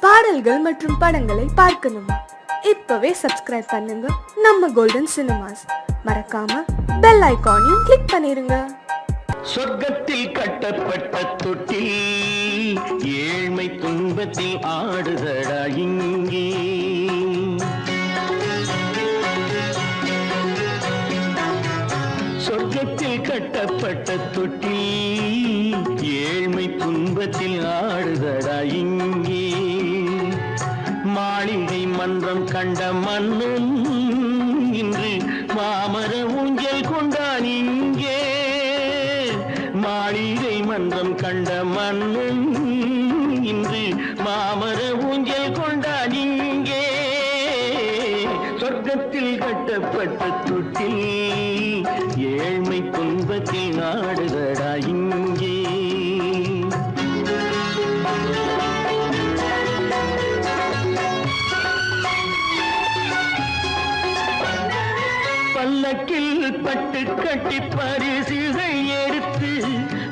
பாடல்கள் மற்றும் படங்களை பார்க்கணுமா? இப்பவே சப்ஸ்கிரைப் பண்ணுங்க நம்ம கோல்டன் சினிமாஸ். மறக்காம பெல் ஐகானையும் கிளிக் பண்ணிருங்க. சொர்க்கத்தில் கட்டப்பட்ட தொட்டில் ஏழ்மை துன்பத்தில் ஆடுதடா இங்கே. சொர்க்கத்தில் கட்டப்பட்ட தொட்டில் ஏழ்மை துன்பத்தில் ஆடுதடா இங்கே. மாளிகை மன்றம் கண்ட மன்னன் இன்று மாமர ஊஞ்சல் கொண்டான் இங்கே. மாளிகை மன்றம் கண்ட மன்னன் இன்று மாமர ஊஞ்சல் கொண்டான் இங்கே. சொர்க்கத்தில் கட்டப்பட்ட தொட்டில் ஏழ்மை துன்பத்தில் நாடுதடா இங்கே. பல்லக்கில் பட்டு கட்டி பரிசுகள் எடுத்து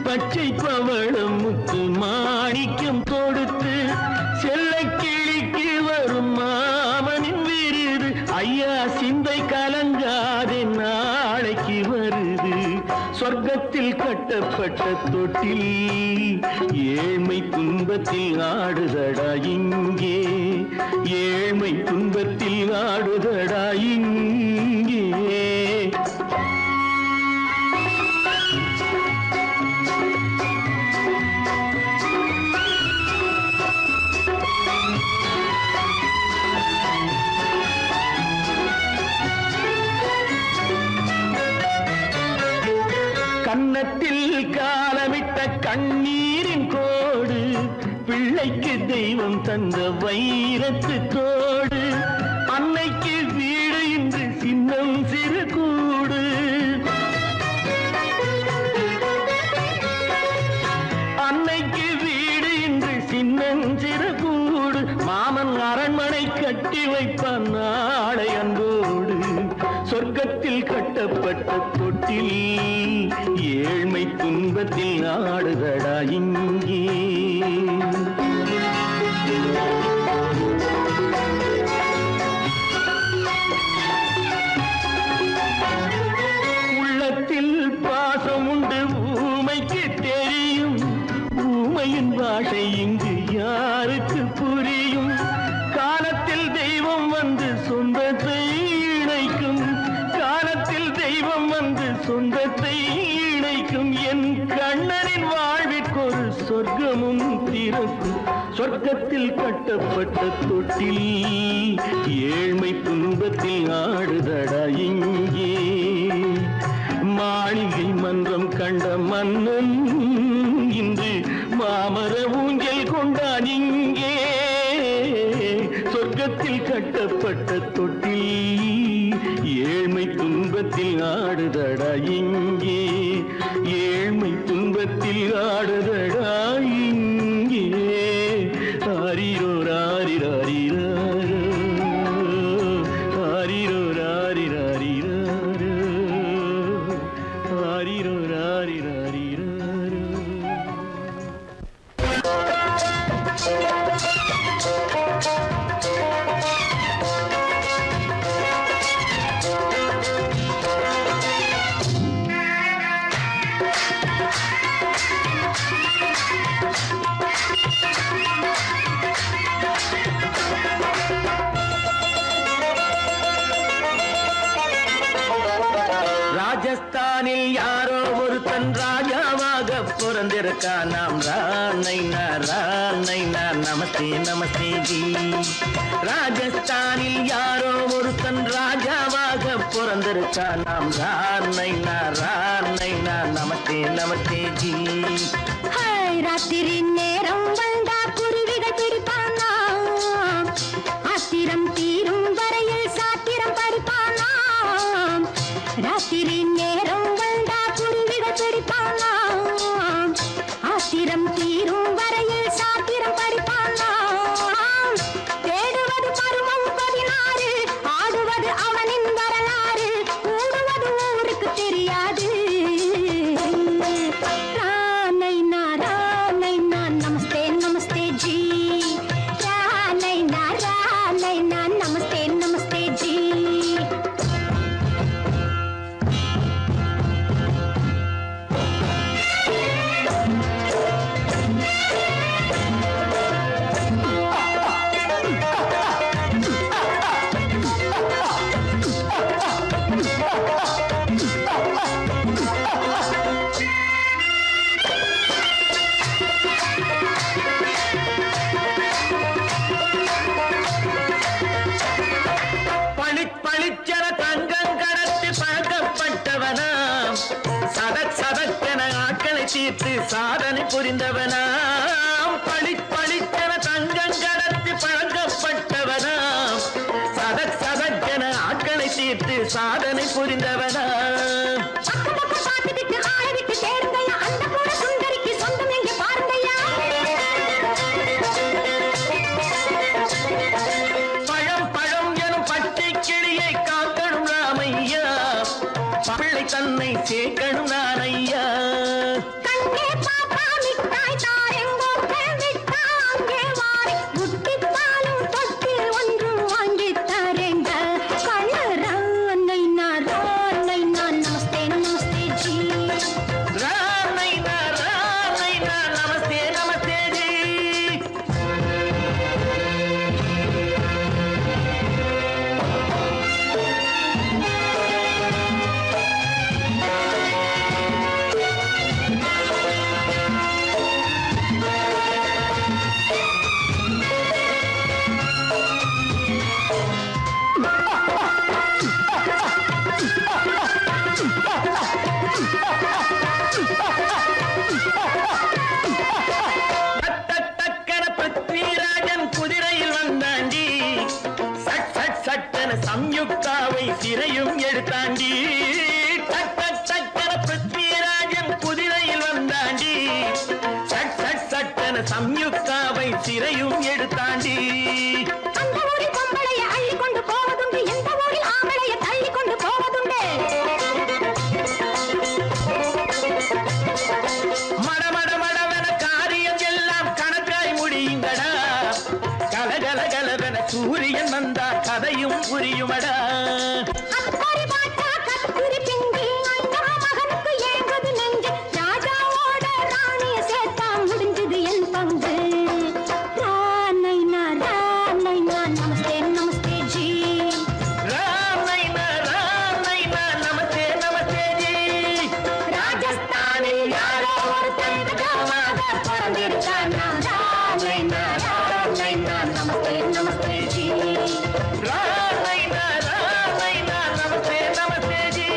பச்சை பவளம் முத்து மாணிக்கம் கொடுத்து செல்ல கிளிக்கு வரும் மாமனின் விருது. ஐயா சிந்தை கலங்காதே நாளைக்கு வருது. சொர்க்கத்தில் கட்டப்பட்ட தொட்டில் ஏழ்மை துன்பத்தில் ஆடுதடா இங்கே. ஏழ்மை துன்பத்தில் ஆடுதடா இங்கே. கன்னத்தில் காலமிட்ட கண்ணீரின் கோடு பிள்ளைக்கு தெய்வம் தந்த வைரத்து தோடு. அன்னைக்கு வீடு இன்று சின்னம் சிறு கூடு. அன்னைக்கு வீடு இன்று சின்னம் சிறு கூடு. மாமன் அரண்மனை கட்டி வைப்பான் நாளை அன்போடு. சொர்க்கத்தில் கட்டப்பட்ட தொட்டில் ஏழ்மை துன்பத்தில் ஆடுதடா இங்கே. உள்ளத்தில் பாசம் உண்டு ஊமைக்கு தெரியும். ஊமையின் பாஷை இங்கு யாருக்கு புரியும்? காலத்தில் தெய்வம் வந்து சொந்தத்தை இணைக்கும். காலத்தில் தெய்வம் வந்து சொந்தத்தை இணைக்கும். என் கண்ணனின் வாழ்விற்கொரு சொர்க்கமும் திறக்கும். சொர்க்கத்தில் கட்டப்பட்ட தொட்டில் ஏழ்மை துன்பத்தில் ஆடுதடா இங்கே. மாளிகை மன்றம் கண்ட மன்னன் இன்று மாமர ஊஞ்சல் கொண்டான் இங்கே. சொர்க்கத்தில் கட்டப்பட்ட தொட்டில் ஏழ்மை துன்பத்தில் ஆடுதடா இங்கே. ஏழ்மை துன்பத்தில் ஆடுதடா இங்கே. ஆரிரோ ராரிராரிரோ ஆரிரோ ராரிராரிரோ ஆரிரோ ராரிராரிரோ. ராஜஸ்தானில் யாரோ ஒருத்தன் ராஜாவாக பிறந்திருக்கான். நாம் ராணைனா ராணைனா நமஸ்தே நமஸ்தே ஜி. ராஜஸ்தானில் யாரோ ஒருத்தன் ராஜாவாக பிறந்திருக்கான். நாம் ராணைனா ராணைனா நமஸ்தே நமஸ்தே ஜி. ராத்திரி நேரம் வந்தா குருவிகள் பிடிப்பானா? ஆத்திரம் தீரும் வரையில் சாத்திரம் படிப்பானா? ராத்திரி நேரம் வந்தா குருவிகள் பிடிப்பானா? ஆத்திரம் தீரும் வரையில் சாத்திரம் படிப்பானா? தேடுவது பருவம் 16, ஆடுவது அவனின் வரலாறு, கூடுவது ஊருக்கு தெரியாது. ராணைனா ராணைனா நமஸ்தே நமஸ்தே ஜி. சாதனை புரிந்தவனாம் பளிச்சென தங்கம் கடத்தி பழக்கப்பட்டவனாம் சதக் சதக்கென ஆட்களை தீர்த்து சாதனை புரிந்தவனாம் பக்கம் பக்கம் பார்த்துக்கிட்டு ஆளை விட்டு சேருங்கய்யா அந்த கூட சுந்தரிக்கு சொந்தம் எங்கே பாருங்கய்யா பழம் எனும் பச்சை கிளியை காக்கணும் ராமையா பிள்ளை தன்னை சேர்க்கணும் நான் ஐயா கண்ணே பாப்பா மிட்டாய் தாரெங்கோ விட்டா அங்கே வாரி முட்டித்தாலும் தொட்டு ஒன்று வாங்கி தரேங்க கண்ணரை நான் நமஸ்தே நமஸ்தே ஜி ராமைனா நமஸ்தே நமஸ்தே ஜி டக்கன பிருத்விராஜன் குதிரையில் வந்தாண்டி சட்டென சம்யுக்தாவை சிறையும் எடுத்தாண்டி டக்கன பிருத்விராஜன் குதிரையில் வந்தாண்டி சட்டென சம்யுக்தாவை சிறையும் எடுத்தாண்டி அந்த ஊரில் பொம்பளைய அள்ளி கொண்டு போவதுண்டு எந்த ஊரில் ஆம்பளைய தள்ளி கொண்டு போவதுண்டு மடவென காரியம் எல்லாம் கணக்காய் முடியுங்கடா கலகலவென சூரியன் வந்தா கதையும் புரியுமடா அக்கறை பாட்டா கத்திரி பிந்தி அண்ணா மகனுக்கு ஏங்குது நெஞ்சு ராஜாவோட ராணிய சேர்த்தா முடிஞ்சது என் பங்கு ராமைனா நமஸ்தே நமஸ்தே ஜி ராமைனா நமஸ்தே நமஸ்தே ஜி ராஜஸ்தானில் யாரோ ஒரு தந்தகமாக பிறந்திருக்கானா ராமைனா நமஸ்தே நமஸ்தே ஜி ராமைனா நமஸ்தே நமஸ்தே ஜி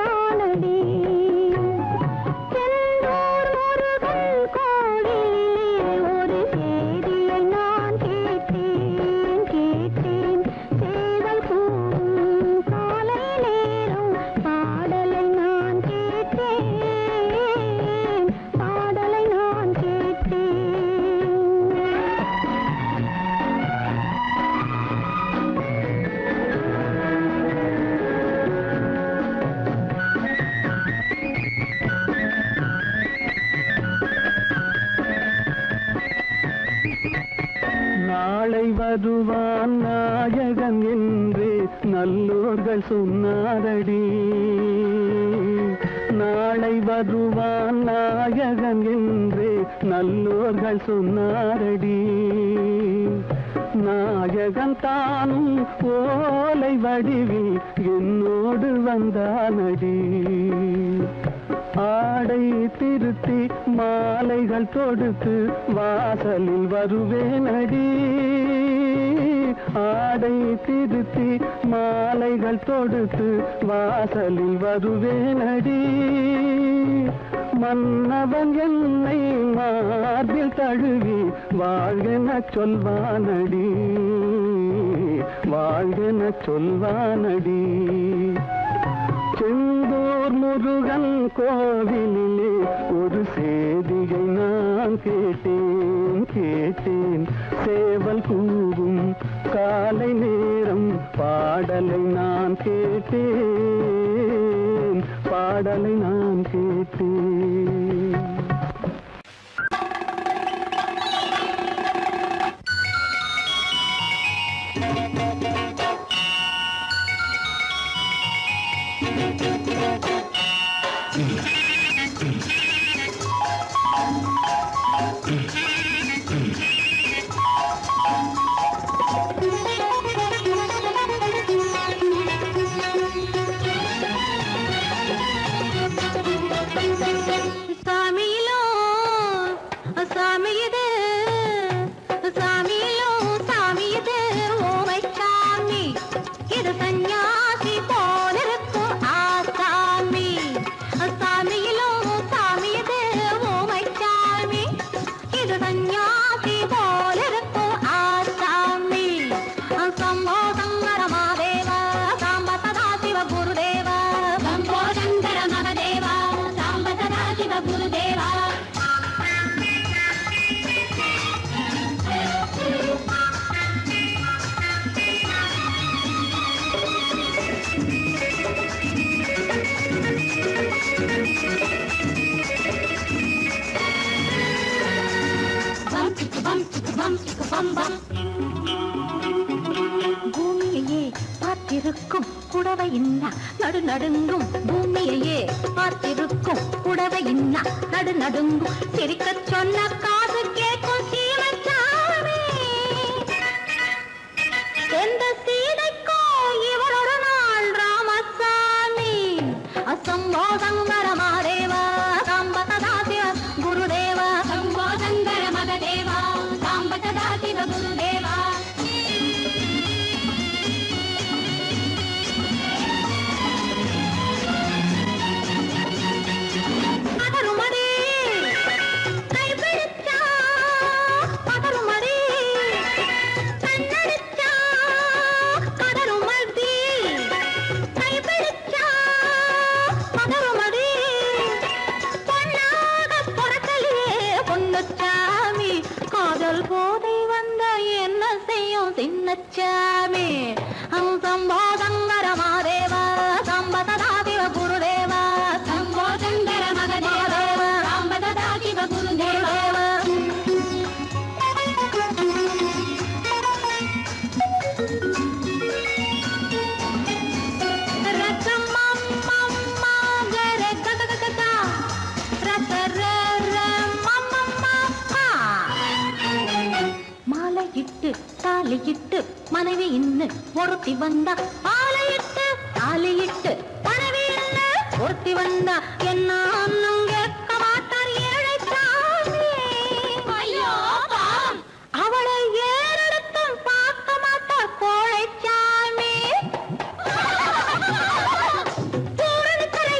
வந்தானடி செந்தூர் முருகன் கோவிலிலே ஒரு செய்தியை நான் கேட்டேன் சேவல் கூவும் காலை நேரம் பாடலை நான் கேட்டேன் நாளை வருவான் நாயகன் என்று நல்லோர்கள் சொன்னாரடி நாளை வருவான் நாயகன் என்று நல்லோர்கள் சொன்னாரடி நாயகன் தானும் ஓலை வடிவில் என்னோடு வந்தானடி ஆடை திருத்தி மாலைகள் தொடுத்து வாசலில் வருவேனடி ஆடை திருத்தி மாலைகள் தொடுத்து வாசலில் வருவேனடி மன்னவன் என்னை மார்பில் தழுவி வாழ்கென சொல்வானடி வாழ்கென சொல்வானடி செந்தூர் முருகன் கோவிலிலே ஒரு செய்தியை நான் கேட்டேன் சேவல் கூவும் காலை நேரம் பாடலை நான் கேட்டேன் பூமியையே பார்த்திருக்கும் புடவை இன்னா நடு நடுங்கும் பூமியையே பார்த்திருக்கும் புடவை இன்னா நடு நடுங்கும் சிரிக்க சொன்ன காது கேட்கும் சீமச்சாமி எந்த சீதைக்கோ இவர் ஒரு நாள் ராமசாமி அசம்போதம் வரமாதேவா சாம்பதாசிவ குருதேவா சம்போதங்கர மகதேவா சாம்பதாசிவ குருதேவா போதை வந்த என்ன செய்யும் சின்னச்சாமி சம்போதங்கர மாதேவா சம்பததாதிவ குருதேவா சம்போதங்கர மகதேவா சம்பததாதிவ குருதேவா தாலியிட்டு மனைவி இன்னு ஒருத்தி வந்தா ஆலையிட்டு தாலியிட்டு மனைவி இன்னு ஒருத்தி வந்தா என்ன கேட்க மாட்டார் ஏழை சாமி அவளை ஏறெடுத்தும் பார்க்க மாட்டார் கோழை சாமி பூரணிக்கரை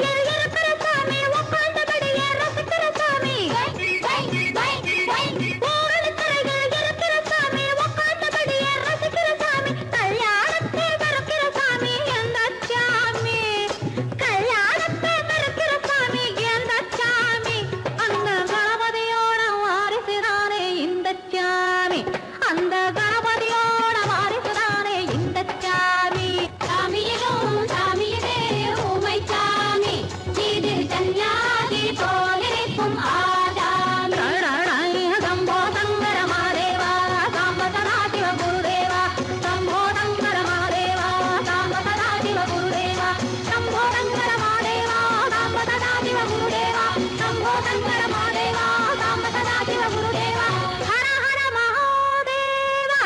கன்யாதி போலிருக்கும் ஆதாமி சம்போ சங்கர மாதேவா சாம்பதனா சிவ குருதேவா சம்போ சங்கர மாதேவா சாம்பதனா சிவ குருதேவா சம்போ சங்கர மாதேவா சாம்பதனா சிவ குருதேவா சம்போ சங்கர மாதேவா சாம்பதனா சிவ குருதேவா ஹர ஹர மகாதேவா.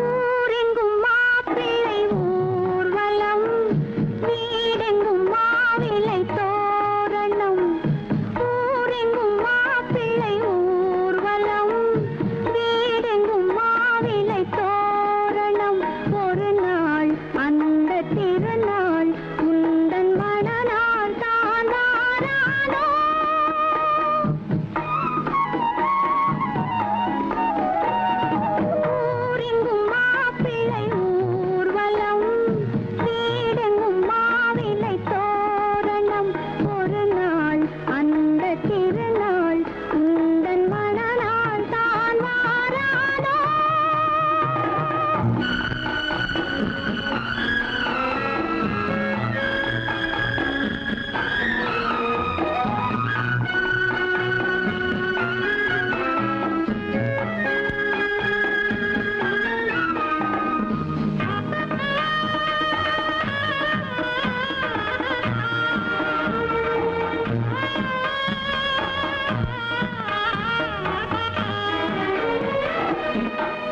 ஊரெங்கும் மாப்பிள்ளை ஊர்வலம் வீடெங்கும் மாவிலை தோரணம் ஊரெங்கும் மாப்பிள்ளை ஊர்வலம் வீடெங்கும் மாவிலை தோரணம் ஒரு நாள் அந்த திருநாள் உந்தன் மணநாள் தான் வாரானோ ஊரெங்கும் மாப்பிள்ளை ஊர்வலம் வீடெங்கும் மாவிலை தோரணம் ஒரு நாள் அந்த திருநாள் உந்தன் மணநாள் தான் வாரானோ.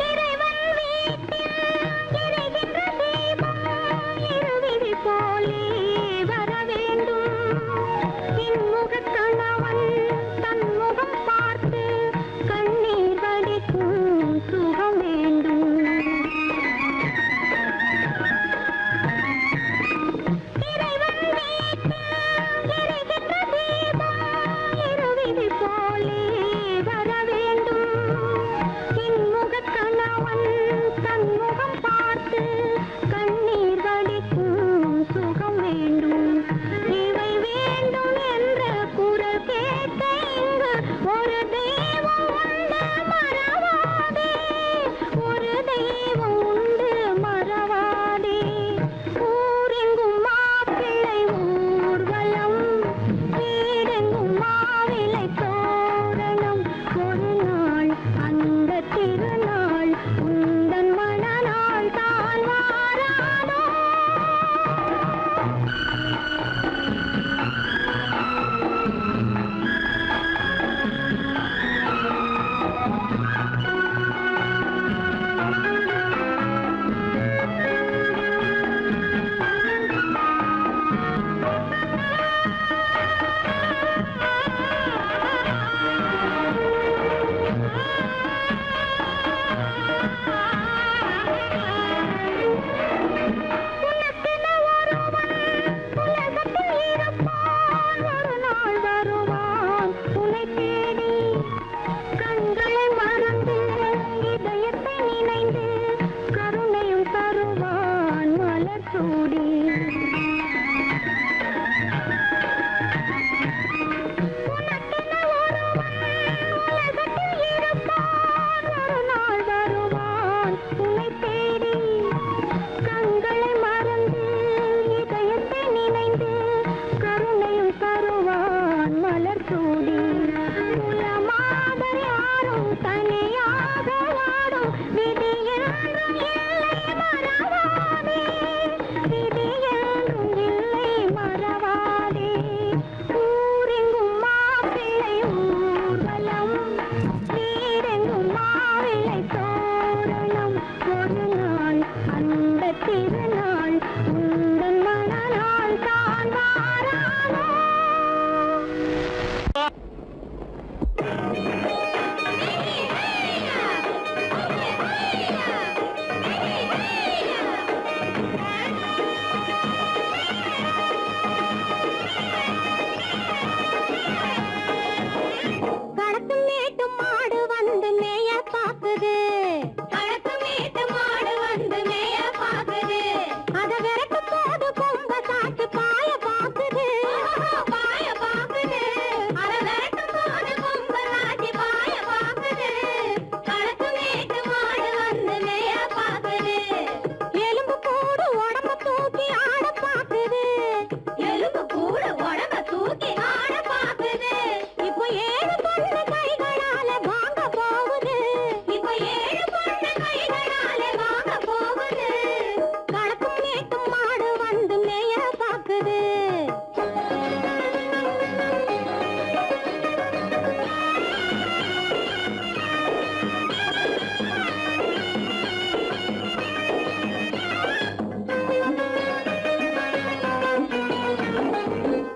இறைவன் வீட்டில் எரிகின்ற தீபம் இருவிழி போலே வர வேண்டும். இன்முகக் கணவன் தன் முகம் பார்த்து கண்ணீர் வடிக்கும் சுகம் வேண்டும். இறைவன் வீட்டில் எரிகின்ற தீபம் இருவிழி போலே வர வேண்டும். இன்முகக் கணவன் தன் முகம் பார்த்து கண்ணீர் வடிக்கும் சுகம் வேண்டும். இவை வேண்டும் என்ற குரல் கேட்க இங்கு ஒரு தெய்வம் உண்டு மறவாதே ஒரு தெய்வம் உண்டு மறவாதே. ஊரெங்கும் மாப்பிள்ளை ஊர்வலம் வீடெங்கும் மாவிலை தோரணம் ஒரு நாள் அந்த திருநாள் உந்தன் மணநாள் தான் வாரானோ.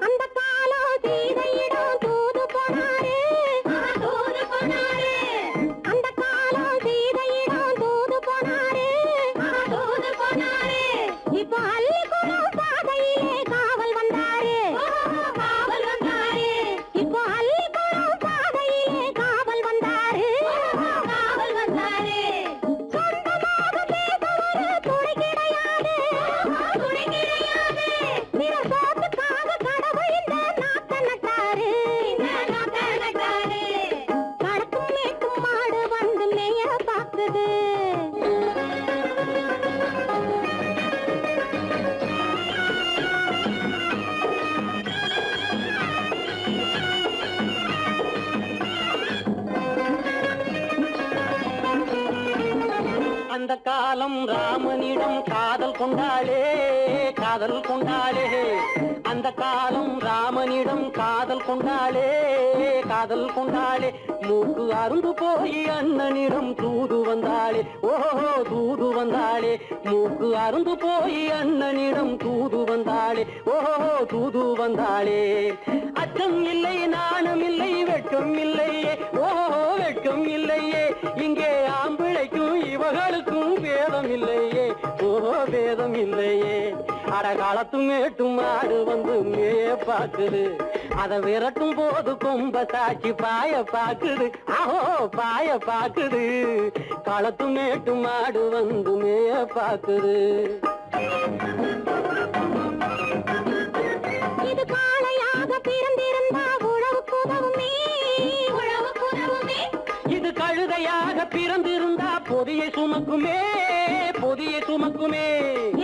அந்த காலம் சீதையிடம் தூது போனாரு அந்த காலம் சீதையிடம் தூது போனாரு இப்போ அள்ளிக்குளம் பாதையிலே காவல் வந்தாரு இப்போ அள்ளிக்குளம் பாதையிலே காவல் வந்தாரு சொந்தமாக பேசவரு துணை கிடையாது நிறம் சோத்துக்காக கடவுள் இந்த நாட்டை நட்டாரு கடக்கும் மேட்டும் மாடு வந்து மேய பாக்குது அந்த காலம் ராமனிடம் காதல் கொண்டாளே அந்த காலம் ராமனிடம் காதல் கொண்டாளே மூக்கு அருந்து போய் அண்ணனிடம் தூது வந்தாளே ஓஹோ தூது வந்தாளே மூக்கு அருந்து போய் அண்ணனிடம் தூது வந்தாளே ஓஹோ தூது வந்தாளே அச்சம் இல்லை நாணம் இல்லை வெட்கம் இல்லையே ஓஹோ வெட்கம் இல்லையே இங்கே ஆம்பிளைக்கும் இவர்களுக்கும் வேதம் இல்லையே ஓஹோ வேதம் இல்லையே அடகாலத்து மேட்டும் ஆடு வந்து மேய பாக்குது அதை விரட்டும் போது கொம்ப சாட்சி பாய பாக்குது ஆஹோ பாய பாக்குது களத்து மேட்டும் ஆடு வந்து மேய பாக்குது இது காளையாக பிறந்திருந்தா உழவுக்கு உதவுமே இது கழுதையாக பிறந்திருந்தா பொதியை சுமக்குமே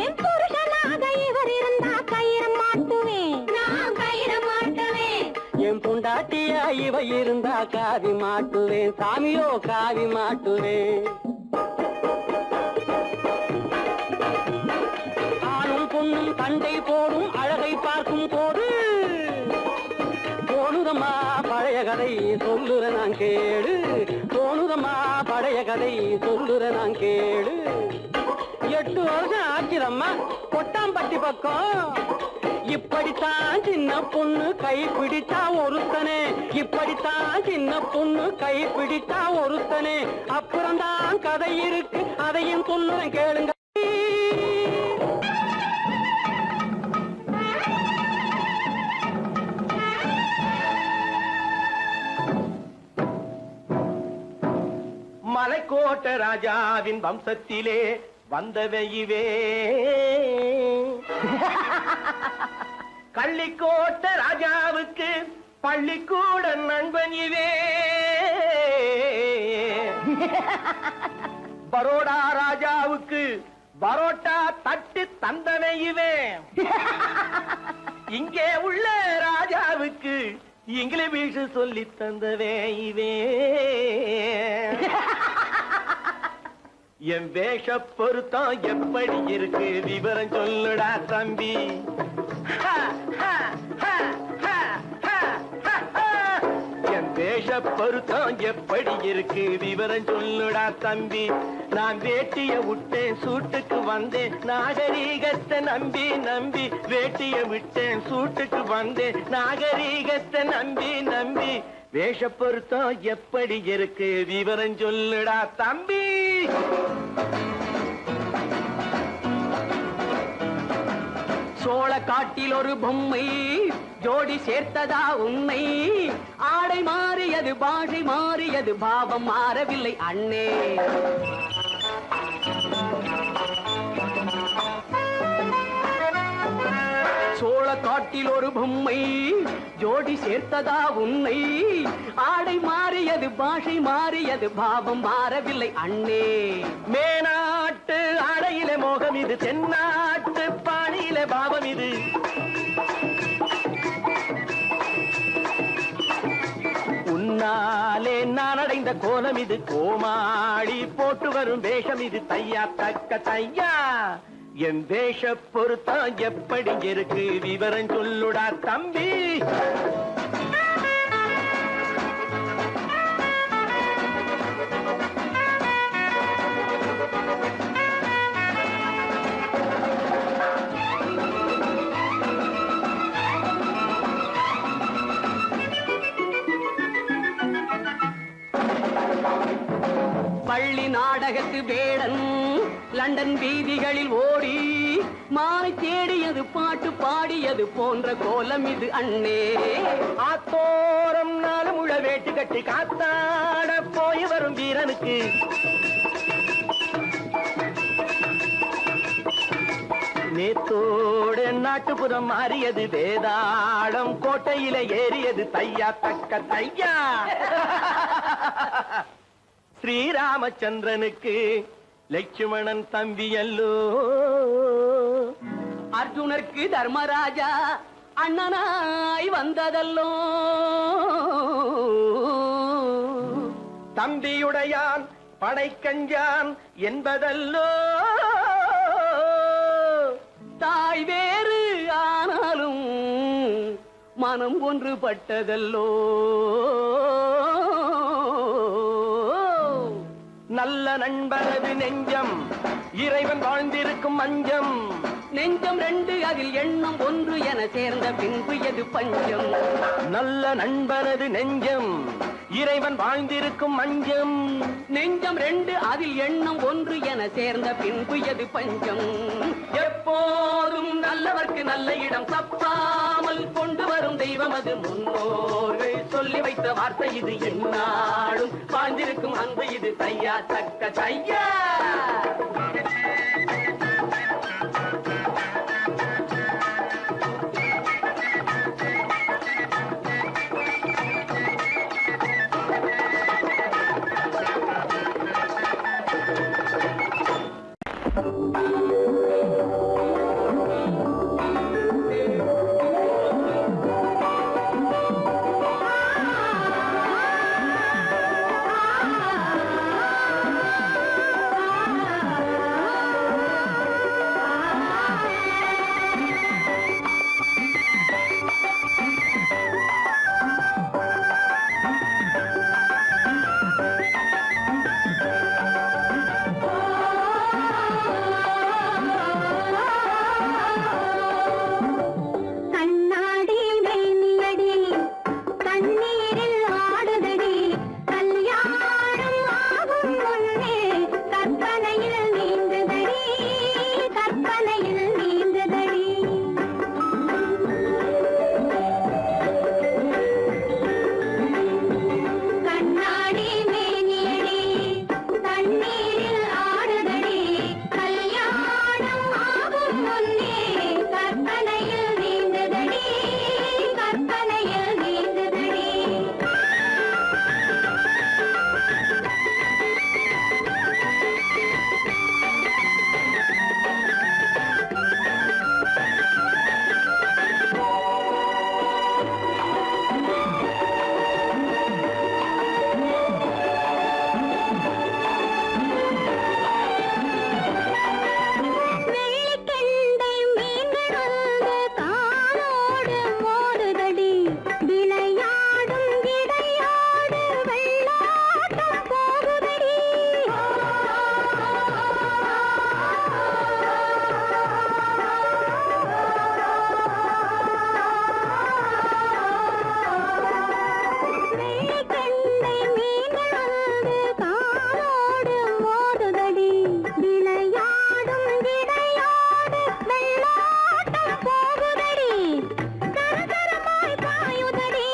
என் புருஷனாக இவர் இருந்தா கயிறம் மாட்டுவேன் என் பொண்டாட்டியா இவ இருந்தா காவி மாட்டுவேன் சாமியோ காவி மாட்டுவேன் ஆணும் பொண்ணும் சண்டை போடும் அழகை பார்க்கும் போது தோணுதம்மா பழைய கதை சொல்லுற நான் கேளு தோணுதம்மா பழைய கதை சொல்லுற நான் கேளு 8 வருஷம் ஆச்சுதம்மா கொட்டாம்பட்டி பக்கம் இப்படித்தான் சின்ன பொண்ணு கை பிடித்தா ஒருத்தனே இப்படித்தான் சின்ன பொண்ணு கை பிடித்தா ஒருத்தனே அப்புறம்தான் கதை இருக்கு அதையும் சொல்லுறேன் கேளுங்க மலைக்கோட்ட ராஜாவின் வம்சத்திலே வந்தவையுவே கள்ளிக்கோட்ட ராஜாவுக்கு பள்ளிக்கூட நண்பன் இவே பரோடா ராஜாவுக்கு பரோட்டா தட்டு தந்தனை இவே இங்கே உள்ள ராஜாவுக்கு இங்கிலீஷ் சொல்லி தந்தவே இவே என் வேஷ பொருத்தம் எப்படி இருக்கு விவரம் சொல்லுடா தம்பி என் வேஷ பொருத்தம் எப்படி இருக்கு விவரம் சொல்லுடா தம்பி நான் வேட்டிய விட்டேன் சூட்டுக்கு வந்தேன் நாகரீகத்தை நம்பி நம்பி வேட்டிய விட்டேன் சூட்டுக்கு வந்தேன் நாகரீகத்தை நம்பி நம்பி வேஷ பொருத்தம் எப்படி இருக்கு விவரம் சொல்லுடா தம்பி சோழ காட்டில் ஒரு பொம்மை ஜோடி சேர்த்ததா உண்மை ஆடை மாறியது பாஷை மாறியது பாவம் மாறவில்லை அண்ணே சோழ காட்டில் ஒரு பொம்மை ஜோடி சேர்த்ததா உண்மை ஆடை மாறியது பாஷை மாறியது பாவம் மாறவில்லை அண்ணே மேனாட்டு ஆடையில மோகம் இது தென்னாட்டு பாணியில பாவம் இது உன்னாலே நான் அடைந்த கோலம் இது கோமாளி போட்டு வரும் வேஷம் இது தையா தக்க தையா என் தேச பொருத்தம் எப்படி இருக்கு விவரம் சொல்லுடா தம்பி. பள்ளி நாடகத்து வேடன் லண்டன் வீதிகளில் ஓடி மாலை தேடியது பாட்டு பாடியது போன்ற கோலம் இது அண்ணே. ஆத்தோரம் நாலு முழ வேட்டு கட்டி காத்தாட போய் வரும் வீரனுக்கு நேத்தோட நாட்டுப்புறம் மாறியது வேதாளம் கோட்டையில ஏறியது தையா தக்க தையா. ஸ்ரீராமச்சந்திரனுக்கு லட்சுமணன் தம்பி அல்லோ. அர்ஜுனருக்கு தர்மராஜா அண்ணனாய் வந்ததல்லோ. தம்பியுடையான் படைக்கஞ்சான் என்பதல்லோ. தாய் வேறு ஆனாலும் மனம் ஒன்றுபட்டதல்லோ. நல்ல நண்பனது நெஞ்சம் இறைவன் வாழ்ந்திருக்கும் மஞ்சம். நெஞ்சம் ரெண்டு அதில் எண்ணம் ஒன்று என சேர்ந்த பின்பு எது பஞ்சம். நல்ல நண்பனது நெஞ்சம் இறைவன் வாழ்ந்திருக்கும் மஞ்சம். நெஞ்சம் ரெண்டு அதில் எண்ணம் ஒன்று என சேர்ந்த பின்பு எது பஞ்சம். எப்போதும் நல்லவர்க்கு நல்ல இடம் தப்பாமல் கொண்டு வரும் தெய்வம் அது முன்னோர்கள் சொல்லி வைத்த வார்த்தை இது. என்னாலும் வாழ்ந்திருக்கும் அன்பு இது தையா தக்க தையா. போகுதடி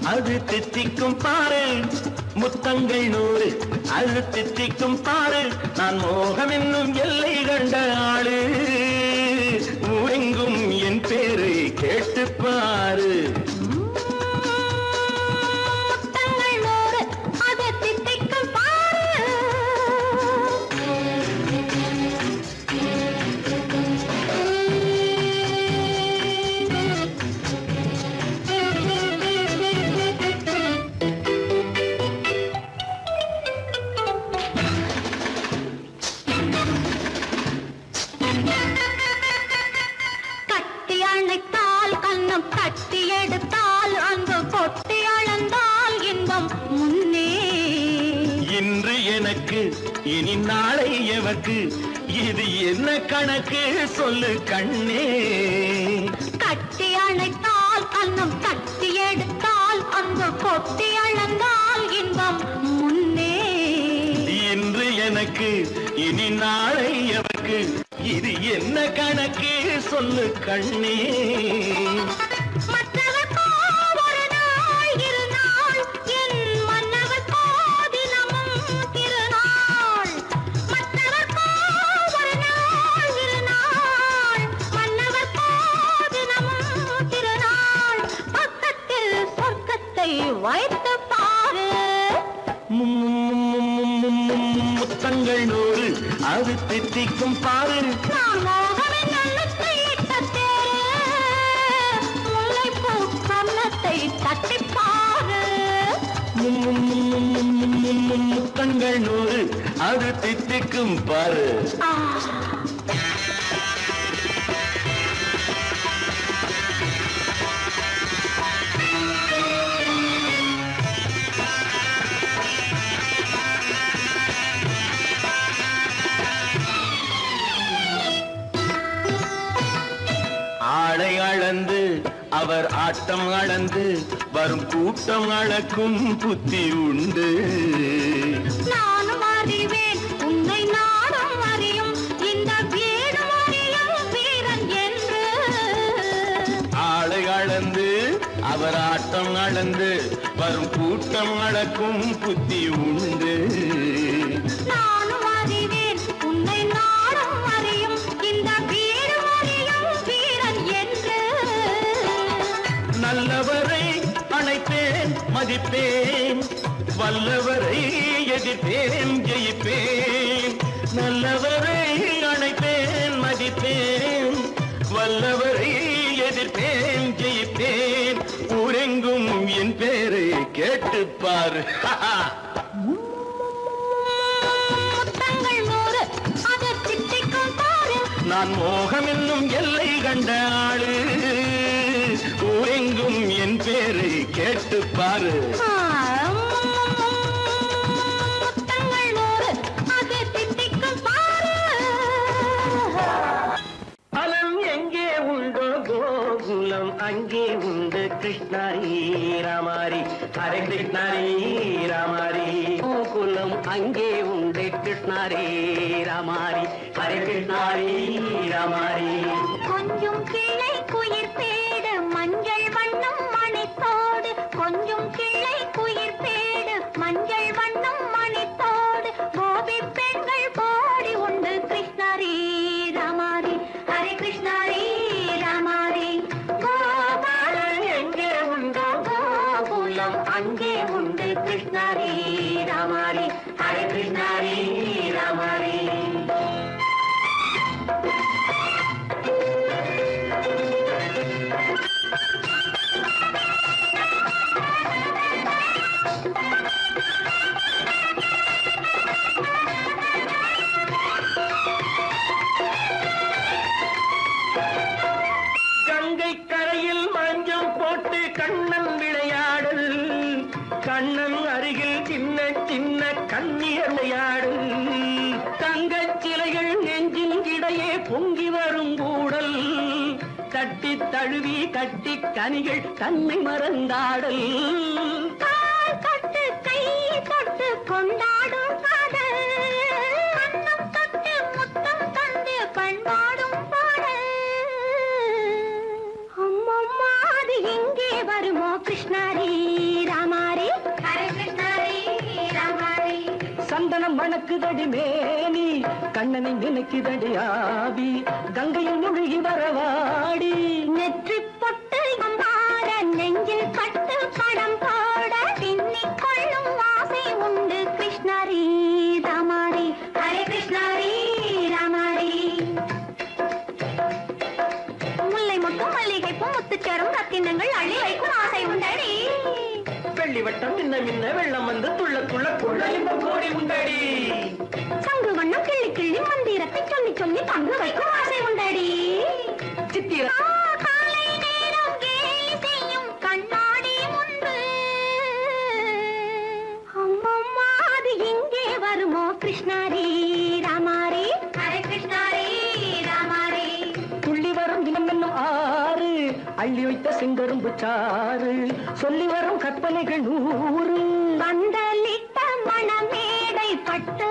அது தித்திக்கும் பாரு முத்தங்கள் 100 அது தித்திக்கும் பாரு நான் மோகம் என்னும் எல்லை கண்ட ஆளு ஊரெங்கும் என் பேரை கேட்டு பாரு இனி நாளை எவக்கு இது என்ன கணக்கு சொல்லு கண்ணே கட்டி அணைத்தால் கண்ணம் தட்டி எடுத்தால் அங்கு கொட்டி அளந்தால் இன்பம் முன்னே இன்று எனக்கு இனி நாளை எவக்கு இது என்ன கணக்கு சொல்லு கண்ணே வைத்து பாரு முத்தங்கள் 100 அது தித்திக்கும் பாரு முல்லைப்பூ கன்னத்தை தட்டி பாரு முத்தங்கள் 100 அது தித்திக்கும் பாரு ஆளை அளந்து அவர் ஆட்டம் அளந்து வரும் கூட்டம் அளக்கும் புத்தி உண்டு நானும் அறிவேன் உன்னை நானும் அறியும் இந்த வீடு அறியும் வீரன் என்று ஆளை அளந்து அவர் ஆட்டம் அளந்து வரும் கூட்டம் அளக்கும் புத்தி உண்டு நானும் அறிவேன் உன்னை நானும் அறியும் இந்த வீடு அறியும் வீரன் என்று நல்லவரை அணைப்பேன் மதிப்பேன் வல்லவரை எதிர்ப்பேன் ஜெயிப்பேன் நல்லவரை அணைப்பேன் மதிப்பேன் வல்லவரை எதிர்ப்பேன் ஜெயிப்பேன் ஊரெங்கும் என் பேரை கேட்டுப்பார் நான் மோகம் என்னும் எல்லை கண்ட ஆளு ஊரெங்கும் என் பேரை கேட்டுப்பாரு பலம் எங்கே உண்டோ கோகுலம் அங்கே உண்டு கிருஷ்ணாரி ராமாரி ஹரே கிருஷ்ணாரி ராமாரி கோகுலம் அங்கே உண்டு கிருஷ்ணாரி ராமாரி ஹரே கிருஷ்ணாரி ராமாரி கொஞ்சம் கிளை குயிர் பேடு மஞ்சள் வண்ணம் மணித்தோடு கொஞ்சம் கிளை குயிர் பேடு மஞ்சள் வண்ணம் மணித்தோடு கோபி பெண்கள் கோடி உண்டு கிருஷ்ணாரி ராமாரி ஹரே கிருஷ்ணாரி ராமாரி கோபாலன் எங்கே உண்டோ கோகுலம் அங்கே உண்டு கிருஷ்ணாரி ராமாரி ஹரே கிருஷ்ணாரி ராமாரி கங்கை கரையில் மஞ்சம் போட்டு கண்ணன் விளையாடல் கண்ணன் அருகில் சின்ன சின்ன கண்ணீர் விளையாடல் தங்கச் சிலைகள் நெஞ்சின் இடையே பொங்கி வரும் கூடல் தட்டி தழுவி கட்டி கனிகள் தன்னை மறந்தாடல் கட்டு கை தொட்டு கொண்டாடும் காதல் கண்ணம் தொட்டு முத்தம் தந்து பண்பாடும் பாடல் அம்மம்மா அது எங்கே வருமோ கிருஷ்ணாரி சந்தனம் மணக்குதடி மேனி கண்ணனை நினைக்குதடி ஆவி கங்கையில் முழுகி வரவாடி நெற்றி பொட்டு மாற நெஞ்சில் கட்டு படம் போட பின்னிக் கொள்ளும் ஆசை உண்டு கிருஷ்ணரி ராமாரி ஹரே கிருஷ்ணரி ராமாரி முல்லை மொட்டும் மல்லிகை பூ முத்துச்சரம் ரத்தினங்கள் அள்ளி வைக்கும் ஆசை உண்டடி வெள்ளி வட்டம் மின்ன மின்ன வெள்ளம் வந்து துள்ள துள்ள கொள்ள இந்த கோடி உண்டடி சங்கு வண்ணம் கிள்ளி கிள்ளி மந்திரத்தை சொல்லி சொல்லி பங்கு வைக்கும் ஆசை உண்டடி சித்திர காலை நேரம் கேலி செய்யும் கண்ணாடி முன்பு அம்மம்மா அது எங்கே வருமோ கிருஷ்ணாரி ராமாரி ஹரே கிருஷ்ணாரி ராமாரி துள்ளி வரும் தினம் என்னும் ஆறு அள்ளி வைத்த செங்கரும்பு சாறு சொல்லி வரும் கற்பனைகள் 100 பந்தலிட்ட மணமேடை பட்டு